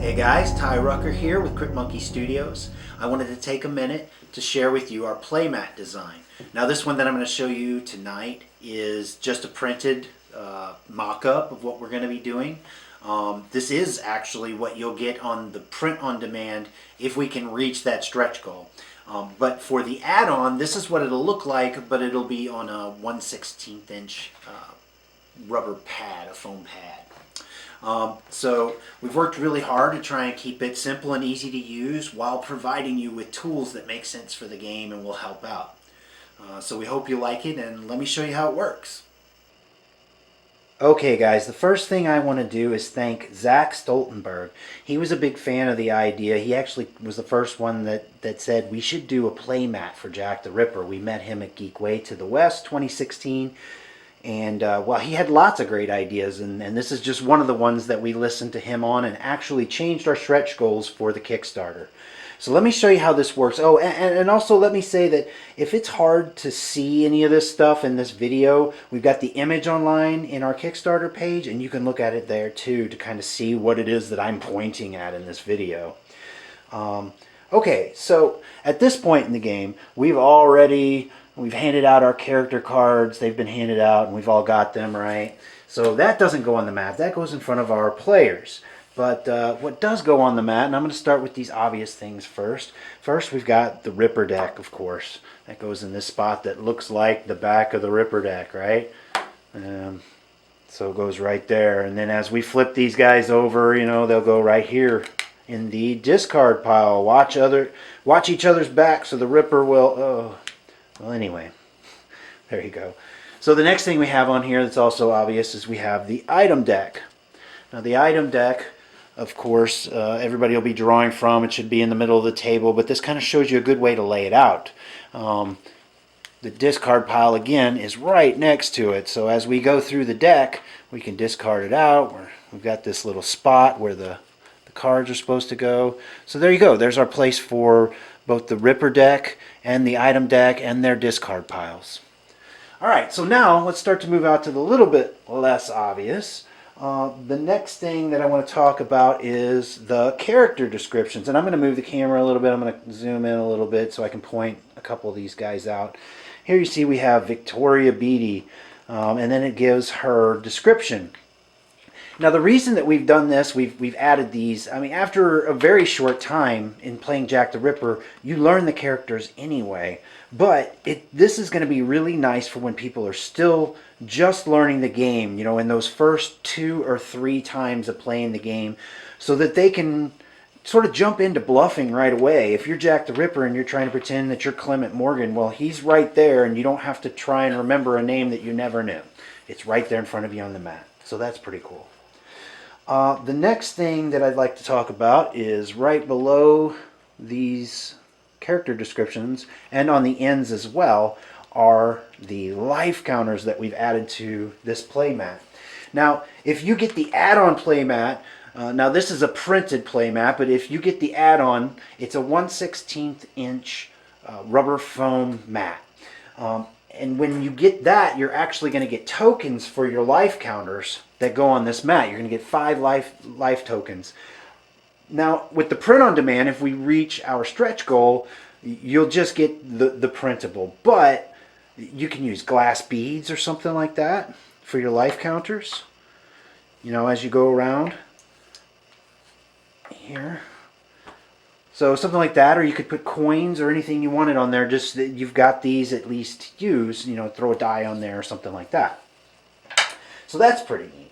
Hey guys, Ty Rucker here with Crypt Monkey Studios. I wanted to take a minute to share with you our playmat design. Now this one that I'm going to show you tonight is just a printed mock-up of what we're going to be doing. This is actually what you'll get on the print on demand if we can reach that stretch goal. But for the add-on, this is what it'll look like, but it'll be on a 1/16 inch rubber pad, a foam pad. So we've worked really hard to try and keep it simple and easy to use while providing you with tools that make sense for the game and will help out. So we hope you like it, and let me show you how it works. Okay guys, the first thing I want to do is thank Zach Stoltenberg. He was a big fan of the idea. He actually was the first one that said we should do a playmat for Jack the Ripper. We met him at Geek Way to the West 2016. And well, he had lots of great ideas, and this is just one of the ones that we listened to him on and actually changed our stretch goals for the Kickstarter. So let me show you how this works. Oh, and also let me say that if it's hard to see any of this stuff in this video, we've got the image online in our Kickstarter page, and you can look at it there too to kind of see what it is that I'm pointing at in this video. Okay, so at this point in the game, we've handed out our character cards. They've been handed out and we've all got them, right? So that doesn't go on the mat. That goes in front of our players. But what does go on the mat, and I'm going to start with these obvious things first. First, we've got the Ripper deck, of course. That goes in this spot that looks like the back of the Ripper deck, right? So it goes right there. And then as we flip these guys over, you know, they'll go right here in the discard pile. Watch each other's back so the Ripper will... Oh. Well, anyway, there you go. So the next thing we have on here that's also obvious is we have the item deck. Now the item deck, of course, everybody will be drawing from. It should be in the middle of the table, but this kind of shows you a good way to lay it out. The discard pile, again, is right next to it. So as we go through the deck, we can discard it out. We've got this little spot where the cards are supposed to go. So there you go. There's our place for both the Ripper deck and the item deck and their discard piles. Alright, so now let's start to move out to the little bit less obvious. The next thing that I want to talk about is the character descriptions. And I'm going to move the camera a little bit. I'm going to zoom in a little bit so I can point a couple of these guys out. Here you see we have Victoria Beatty, and then it gives her description. Now the reason that we've done this, we've added these, I mean, after a very short time in playing Jack the Ripper, you learn the characters anyway. But this is going to be really nice for when people are still just learning the game, you know, in those first 2 or 3 times of playing the game, so that they can sort of jump into bluffing right away. If you're Jack the Ripper and you're trying to pretend that you're Clement Morgan, well, he's right there and you don't have to try and remember a name that you never knew. It's right there in front of you on the mat. So that's pretty cool. The next thing that I'd like to talk about is right below these character descriptions and on the ends as well are the life counters that we've added to this playmat. Now, if you get the add-on playmat, now this is a printed playmat, but if you get the add-on, it's a 1/16 inch rubber foam mat. And when you get that, you're actually going to get tokens for your life counters that go on this mat. You're going to get 5 life tokens. Now, with the print on demand, if we reach our stretch goal, you'll just get the printable. But you can use glass beads or something like that for your life counters. You know, as you go around here. So something like that, or you could put coins or anything you wanted on there, just that you've got these at least used, you know, throw a die on there or something like that. So that's pretty neat.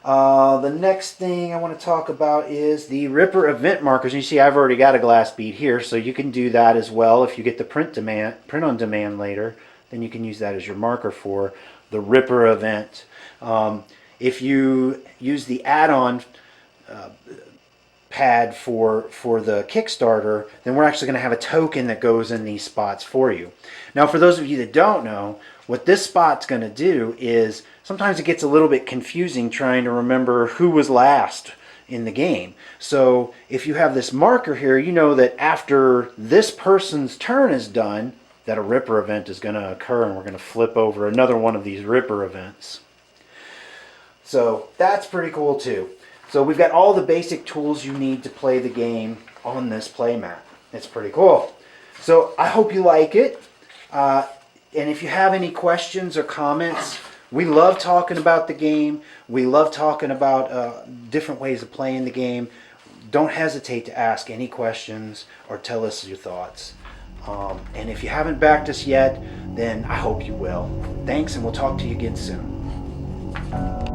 The next thing I want to talk about is the Ripper event markers. You see I've already got a glass bead here, so you can do that as well. If you get the print on demand later, then you can use that as your marker for the Ripper event. If you use the add-on pad for the Kickstarter, then we're actually going to have a token that goes in these spots for you. Now, for those of you that don't know, what this spot's going to do is sometimes it gets a little bit confusing trying to remember who was last in the game. So if you have this marker here, you know that after this person's turn is done, that a Ripper event is going to occur, and we're going to flip over another one of these Ripper events. So that's pretty cool too. So we've got all the basic tools you need to play the game on this playmat. It's pretty cool. So I hope you like it. And if you have any questions or comments, we love talking about the game. We love talking about different ways of playing the game. Don't hesitate to ask any questions or tell us your thoughts. And if you haven't backed us yet, then I hope you will. Thanks, and we'll talk to you again soon.